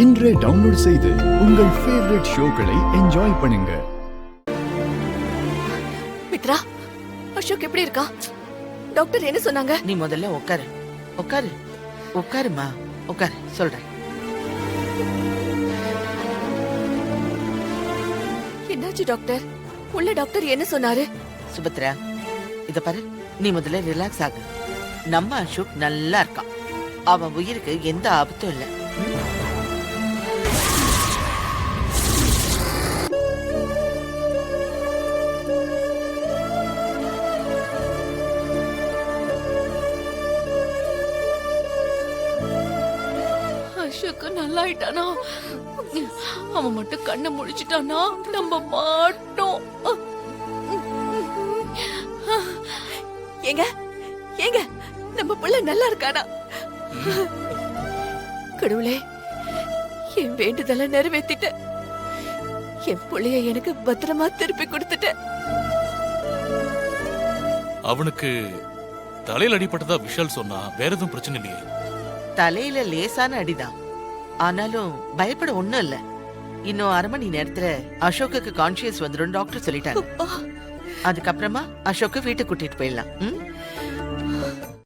இன்றே டவுன்லோட் செய்து உங்கள் ஃபேவரட் ஷோக்களை என்ஜாய் பண்ணுங்க. மித்ரா, அசோக் எப்படி இருக்கா? டாக்டர் என்ன சொன்னாங்க? நீ முதல்ல உட்காரு. உட்காரு உட்காருமா, உட்காரு சொல்றேன். என்னாச்சு டாக்டர்? உள்ள டாக்டர் என்ன சொன்னாரு? சுபத்ரா, இத பாரு, நீ முதல்ல ரிலாக்ஸ் ஆகு. நம்ம அசோக் நல்லா இருக்கான். அவன் உயிருக்கு எந்த ஆபத்தும் இல்ல. அசோக் நல்லா ஆயிட்டானா? அவன் மட்டும் கண்ணை முடிச்சிட்டானா நம்ம மாட்டோம். ஏங்க ஏங்க, நம்ம புள்ள நல்லா இருக்கானா? கடவுளே, என் வேண்டுதலை நிறைவேத்திட்ட. என் புள்ளைய எனக்கு பத்திரமா திருப்பி கொடுத்துட்ட. அவனுக்கு தலையில் அடிபட்டதா விஷால் சொன்னா, வேற எதுவும் பிரச்சனை இல்லையே? தலையில லேசான அடிதான், ஆனாலும் பயப்பட ஒண்ணும் இல்ல. இன்னும் 1/2 மணி நேரத்துல அசோக்குக்கு கான்சியஸ் வந்துடும் டாக்டர் சொல்லிட்டாங்க. அதுக்கப்புறமா அசோக்கு வீட்டுக்கு கூட்டிட்டு போயிடலாம்.